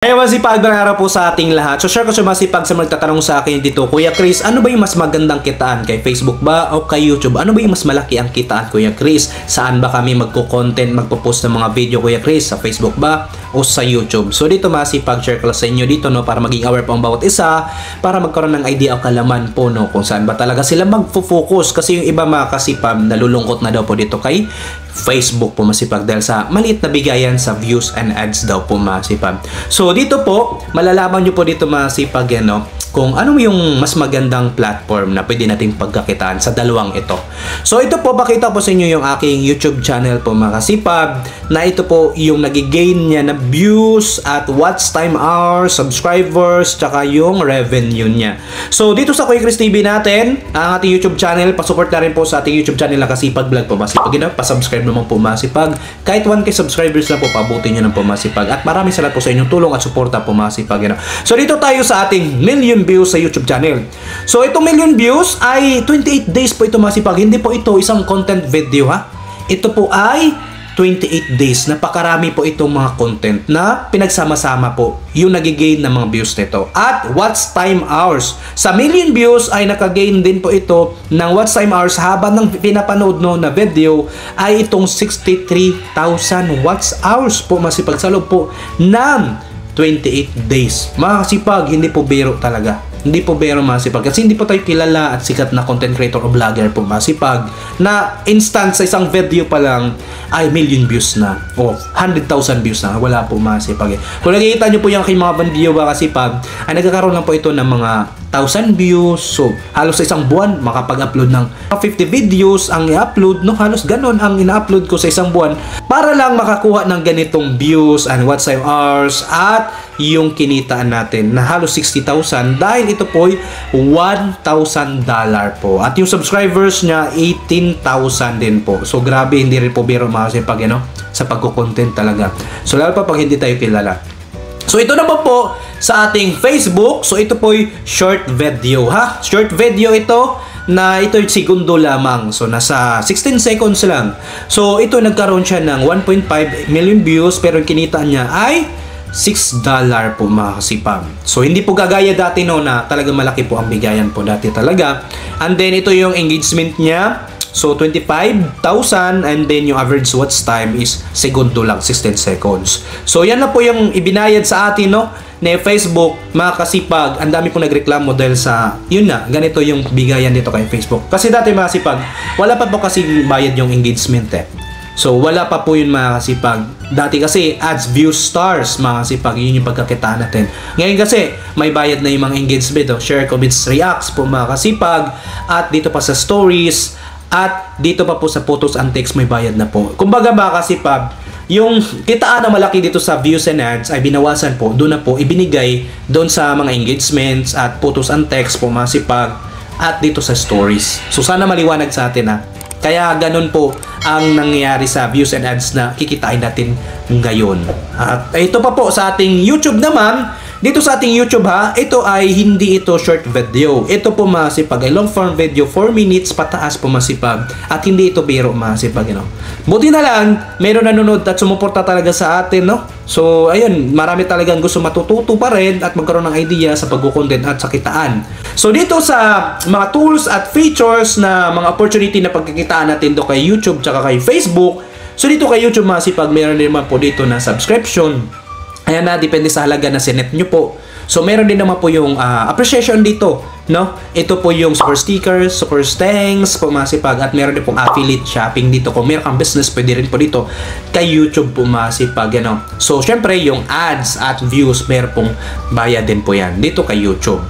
Hey, masipag na araw po sa ating lahat. So, share ko sa masipag sa magtatanong sa akin dito, Kuya Chris, ano ba yung mas magandang kitaan? Kay Facebook ba o kay YouTube? Ano ba yung mas malaki ang kitaan, Kuya Chris? Saan ba kami magko-content, magpo-post ng mga video, Kuya Chris? Sa Facebook ba o sa YouTube? So, dito masipag, share ko sa inyo dito, no, para maging aware po ang bawat isa, para magkaroon ng idea o kalaman po, no, kung saan ba talaga sila magfo-focus. Kasi yung iba mga kasipag, nalulungkot na daw po dito kay Facebook po masipag dahil sa maliit na bigayan sa views and ads daw po masipag. So dito po, malalaman nyo po dito masipag kung ano yung mas magandang platform na pwede nating pagkakitaan sa dalawang ito. So ito po, pakita po sa inyo yung aking YouTube channel po mga kasipag, na ito po yung nagigain niya na views at watch time hours, subscribers, tsaka yung revenue niya. So dito sa Kuya Chris TV natin, ang ating YouTube channel, pasupport na rin po sa ating YouTube channel na Kasipag Vlog po masipag. Pasubscribe naman po masipag. Kahit 1K subscribers lang po, pabutin nyo ng po masipag. At maraming salamat po sa inyong tulong at suporta po masipag. So dito tayo sa ating million views sa YouTube channel. So itong million views ay 28 days po ito masipag. Hindi po ito isang content video ha. Ito po ay 28 days. Napakarami po itong mga content na pinagsama-sama po yung nagigain ng mga views nito. At watch time hours. Sa million views ay nakagain din po ito ng watch time hours habang ng pinapanood no na video ay itong 63,000 watch hours po masipag sa loob po ng 28 days. Mga kasipag, hindi po biro talaga. Hindi po biro masipag. Kasi hindi po tayo kilala at sikat na content creator o vlogger po masipag na instant sa isang video pa lang ay million views na o 100,000 views na. Wala po masipag. Kung nakikita nyo po yung aking mga video ba kasipag, ay nagkakaroon lang po ito ng mga 1,000 views. So, halos sa isang buwan, makapag-upload ng 50 videos ang i-upload. No, halos ganon ang ina-upload ko sa isang buwan para lang makakuha ng ganitong views and watch time hours at yung kinitaan natin na halos 60,000 dahil ito po ay $1,000 po. At yung subscribers niya, 18,000 din po. So, grabe, hindi rin po biro makasipag, sa pagko-content talaga. So, lalo pa pag hindi tayo kilala. So ito naman po sa ating Facebook. So ito po ay short video ha. Short video ito na ito segundo lamang. So nasa 16 seconds lang. So ito nagkaroon siya ng 1.5 million views pero kinita niya ay $6 po mga kasipag. So hindi po gagaya dati no na talaga malaki po ang bigayan po dati talaga. And then ito yung engagement niya. So 25,000 and then yung average watch time is segundo lang, 16 seconds. So yan na po yung ibinayad sa atin no na Facebook mga kasipag. Ang dami po nagreklamo dahil sa yun na, ganito yung bigayan dito kay Facebook. Kasi dati mga kasipag, wala pa po kasi bayad yung engagement So wala pa po yun mga kasipag. Dati kasi ads, views, stars mga kasipag, yun yung pagkakitaan natin. Ngayon kasi may bayad na yung mga engagement share, comments, reacts po mga kasipag. At dito pa sa stories at dito pa po sa photos and text may bayad na po. Kumbaga ba kasipag, yung kitaan na malaki dito sa views and ads ay binawasan po, doon na po ibinigay doon sa mga engagements at photos and text po masipag at dito sa stories. So sana maliwanag sa atin ha. Kaya ganun po ang nangyayari sa views and ads na kikitain natin ngayon. At ito pa po sa ating YouTube naman. Dito sa ating YouTube ha, ito ay hindi ito short video. Ito po masipag ay long form video, 4 minutes pataas po masipag. At hindi ito biro masipag, Buti na lang, meron nanonood at sumuporta talaga sa atin, no? So, ayun, marami talagang gusto matututo pa rin at magkaroon ng idea sa pag-content at sa kitaan. So, dito sa mga tools at features na mga opportunity na pagkikitaan natin do kay YouTube tsaka kay Facebook. So, dito kay YouTube masipag, meron din naman po dito na subscription. Ayan na, depende sa halaga na sinet nyo po. So, meron din naman po yung appreciation dito, no? Ito po yung super stickers, super thanks po masipag. At meron din pong affiliate shopping dito. Kung meron kang business, pwede rin po dito kay YouTube po masipag, So, syempre, yung ads at views, meron pong bayad din po yan dito kay YouTube.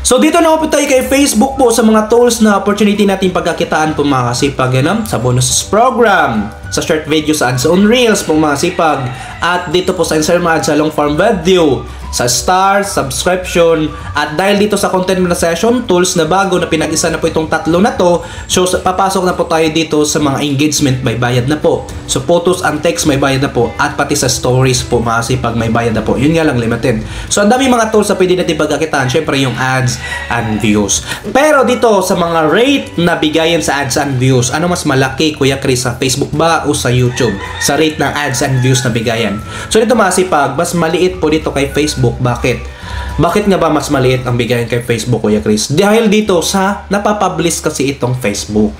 So dito na po tayo kay Facebook po sa mga tools na opportunity natin pagkakitaan po mga kasipag sa bonus program, sa short videos ads on Reels po mga kasipag, at dito po sa Instagram ads sa long form video, sa stars, subscription, at dahil dito sa content monetization tools na bago na pinag-isa na po itong tatlo na to, so papasok na po tayo dito sa mga engagement, may bayad na po. So photos and text may bayad na po, at pati sa stories po mga kasipag may bayad na po. Yun nga lang limited. So ang dami mga tools na pwede natin pagkakitaan. Syempre yung ads, ads and views. Pero dito sa mga rate na bigayan sa ads and views, ano mas malaki Kuya Chris, sa Facebook ba o sa YouTube? Sa rate ng ads and views na bigayan. So dito masipag, mas maliit po dito kay Facebook. Bakit? Bakit nga ba mas maliit ang bigayan kay Facebook Kuya Chris? Dahil dito sa napapublish kasi itong Facebook.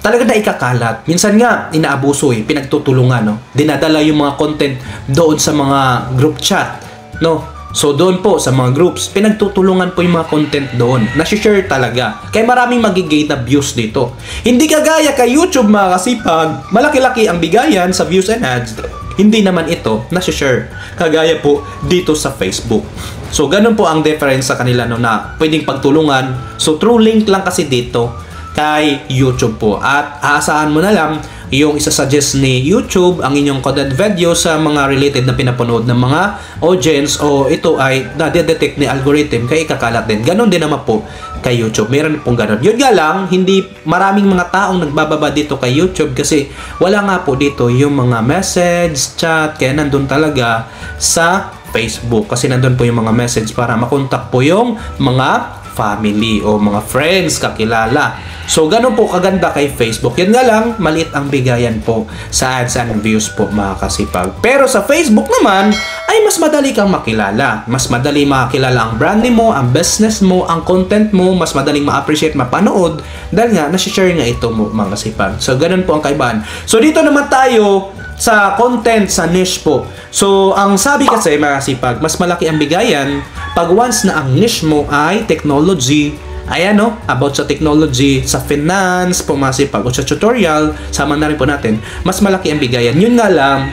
Talaga na ikakalat. Minsan nga, inaabuso pinagtutulungan, no? Dinadala yung mga content doon sa mga group chat, no? So doon po sa mga groups, pinagtutulungan po yung mga content doon. Nasi-share talaga. Kaya maraming magigate na views dito. Hindi kagaya kay YouTube mga kasipag, malaki-laki ang bigayan sa views and ads. Hindi naman ito nasi-share. Kagaya po dito sa Facebook. So ganun po ang difference sa kanila, no, na pwedeng pagtulungan. So true link lang kasi dito kay YouTube po. At aasahan mo na lang yung isasuggest ni YouTube ang inyong coded video sa mga related na pinapanood ng mga audience, o ito ay na-detect ni algorithm kaya ikakalat din. Ganon din naman po kay YouTube. Meron pong ganon. Yun nga lang, hindi maraming mga taong nagbababa dito kay YouTube kasi wala nga po dito yung mga message, chat, kaya nandun talaga sa Facebook. Kasi nandun po yung mga message para makontak po yung mga family o mga friends, kakilala. So, ganun po kaganda kay Facebook. Yan nga lang, maliit ang bigayan po sa ads and views po mga kasipag. Pero sa Facebook naman, ay mas madali kang makilala. Mas madali makilala ang brand mo, ang business mo, ang content mo, mas madaling ma-appreciate, mapanood, dahil nga, nasi-share nga ito mo mga kasipag. So, ganun po ang kaibahan. So, dito naman tayo sa content, sa niche po. So, ang sabi kasi mga kasipag, mas malaki ang bigayan pag once na ang niche mo ay technology, ayan, no, about sa technology, sa finance, pumasipag, o sa tutorial, sama na rin po natin, mas malaki ang bigayan. Yun nga lang,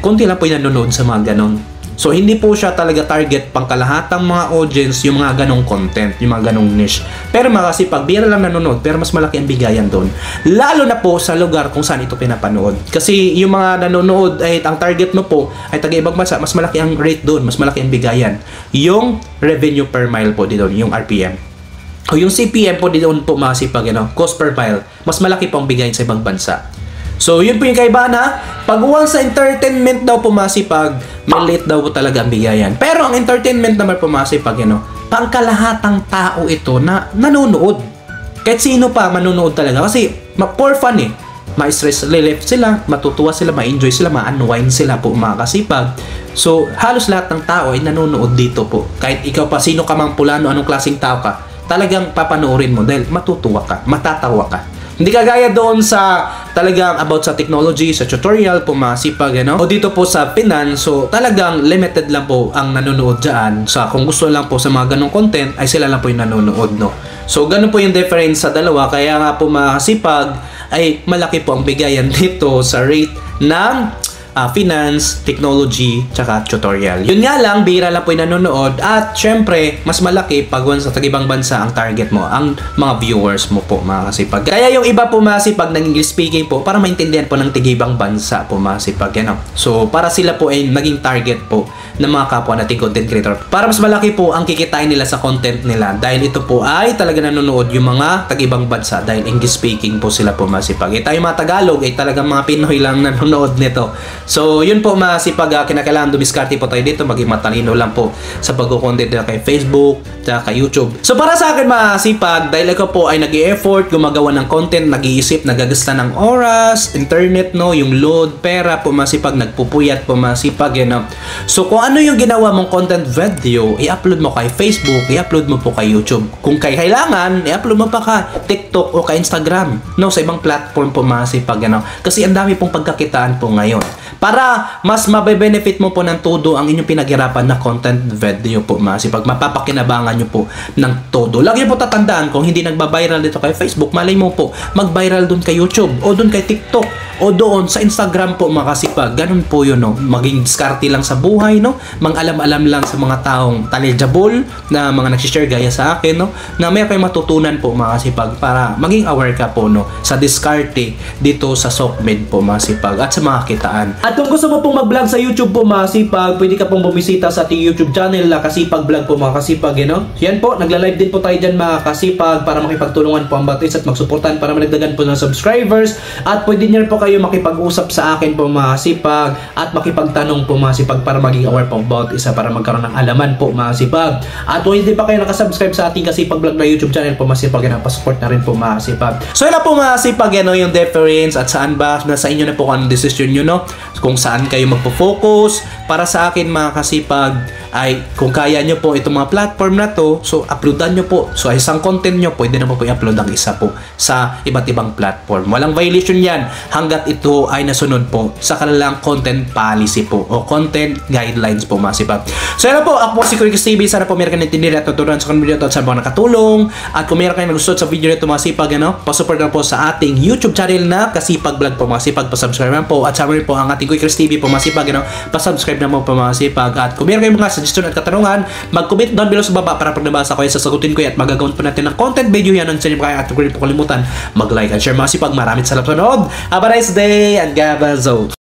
konti lang po yung nanonood sa mga ganon. So, hindi po siya talaga target pang kalahatang mga audience, yung mga ganong content, yung mga ganong niche. Pero mga kasipag, bira lang nanonood, pero mas malaki ang bigayan doon. Lalo na po sa lugar kung saan ito pinapanood. Kasi yung mga nanonood, ay ang target mo po ay taga-ibang bansa, mas malaki ang rate doon, mas malaki ang bigayan. Yung revenue per mile po dito, yung RPM. O yung CPM po dito po mga kasipag, cost per mile, mas malaki po ang bigayan sa ibang bansa. So, yun po yung kaibahan, ha. Pag once sa entertainment daw pumasipag, maliit daw po talaga ang bigayan. Pero ang entertainment naman pumasipag, pangkalahatang tao ito na nanonood. Kahit sino pa manonood talaga. Kasi, for fun ma-stress relief sila, matutuwa sila, ma-enjoy sila, ma-unwind sila po mga kasipag. So, halos lahat ng tao ay nanonood dito po. Kahit ikaw pa, sino ka mang pulano, anong klaseng tao ka, talagang papanoorin mo dahil matutuwa ka, matatawa ka. Hindi kagaya doon sa talagang about sa technology, sa tutorial, pumasipag, o dito po sa finance, so talagang limited lang po ang nanonood dyan. Sa kung gusto lang po sa mga ganong content, ay sila lang po yung nanonood, no? So, ganun po yung difference sa dalawa. Kaya nga po masipag, ay malaki po ang bigayan dito sa rate ng finance, technology, tsaka tutorial. Yun nga lang, bihira lang po yung nanonood, at syempre, mas malaki pag once sa tag-ibang bansa ang target mo, ang mga viewers mo po mga kasipag. Kaya yung iba po masipag ng English speaking po, para maintindihan po ng tig-ibang bansa po masipag. So, para sila po ay naging target po ng mga kapwa nating content creator. Para mas malaki po ang kikitain nila sa content nila, dahil ito po ay talaga nanonood yung mga tag-ibang bansa, dahil English speaking po sila po masipag. Tayo mga Tagalog ay talagang mga Pinoy lang nanonood nito. So, yun po masipag, kinakailangan dumiskarte po tayo dito, maging matalino lang po sa pag-content nila kay Facebook, at kay YouTube. So, para sa akin masipag, dahil ako po ay nag-i-effort, gumagawa ng content, nag-iisip, nagagasta ng oras, internet, no, yung load, pera po masipag, nagpupuyat po masipag, So, kung ano yung ginawa mong content video, i-upload mo kay Facebook, i-upload mo po kay YouTube. Kung kailangan, i-upload mo pa ka TikTok o kay Instagram, no, sa ibang platform po masipag, Kasi ang dami pong pagkakitaan po ngayon. Para mas mabe-benefit mo po ng todo ang inyong pinaghirapan na content video po masipag, mapapakinabangan nyo po ng todo. Lagi po tatandaan, kung hindi nagba-viral dito kay Facebook, malay mo po mag-viral dun kay YouTube o dun kay TikTok o doon sa Instagram po mga kasipag. Ganun po yun, no? Maging diskarte lang sa buhay, no? Mang-alam-alam lang sa mga taong knowledgeable na mga nagsishare gaya sa akin, no? Na may kayo matutunan po mga kasipag para maging aware ka po, no? Sa diskarte dito sa SOCMED po mga kasipag at sa mga kitaan. At kung gusto mo pong mag-vlog sa YouTube po mga kasipag, pwede ka pong bumisita sa ating YouTube channel na Kasipag Vlog po mga kasipag, Yan po, nagla-live din po tayo dyan mga kasipag para makipagtulungan po ang batis at magsuportan para managdagan po ng subscribers. At pwede niyo po kayo makipag-usap sa akin po mga kasipag at makipagtanong po mga kasipag para maging aware po about isa para magkaroon ng alaman po mga kasipag. At kung hindi pa kayo nakasubscribe sa ating Kasipag Vlog na YouTube channel po mga kasipag, napasupport na rin po mga kasipag. So yun na po mga kasipag, yung difference at saan ba, nasa inyo na po kung anong decision nyo, no? Kung saan kayo magpo-focus. Para sa akin mga kasipag, ay kung kaya nyo po itong mga platform na to, so uploadan nyo po. So isang content nyo, pwede na po i-upload ang isa po sa iba't ibang platform. Walang violation yan hanggat ito ay nasunod po sa kanilang content policy po o content guidelines po mga kasipag. So yan na po, ako po si Kuya Chris TV. Sana po meron kayo naintindihan at tuturuan sa video ito at sana po nakatulong. At kung meron kayo nagustuhan sa video nito mga kasipag, pasupport na po sa ating YouTube channel na Kasipag Vlog po mga kasipag. Pasubscribe na po at sama rin po ang ating Kuya Chris TV po mga kasipag. Pasubscribe na po mga kasipag. At kung meron kayong mga suggestion at katanungan, mag-comment down below sa baba para pag nabasa ko sasagutin ko yan at magagawin po natin ng content video yan. At sa inyo kaya at kung rin po kalimutan mag-like at share mga kasipag. Maraming salamat sa panood. Have a nice day and gabazos.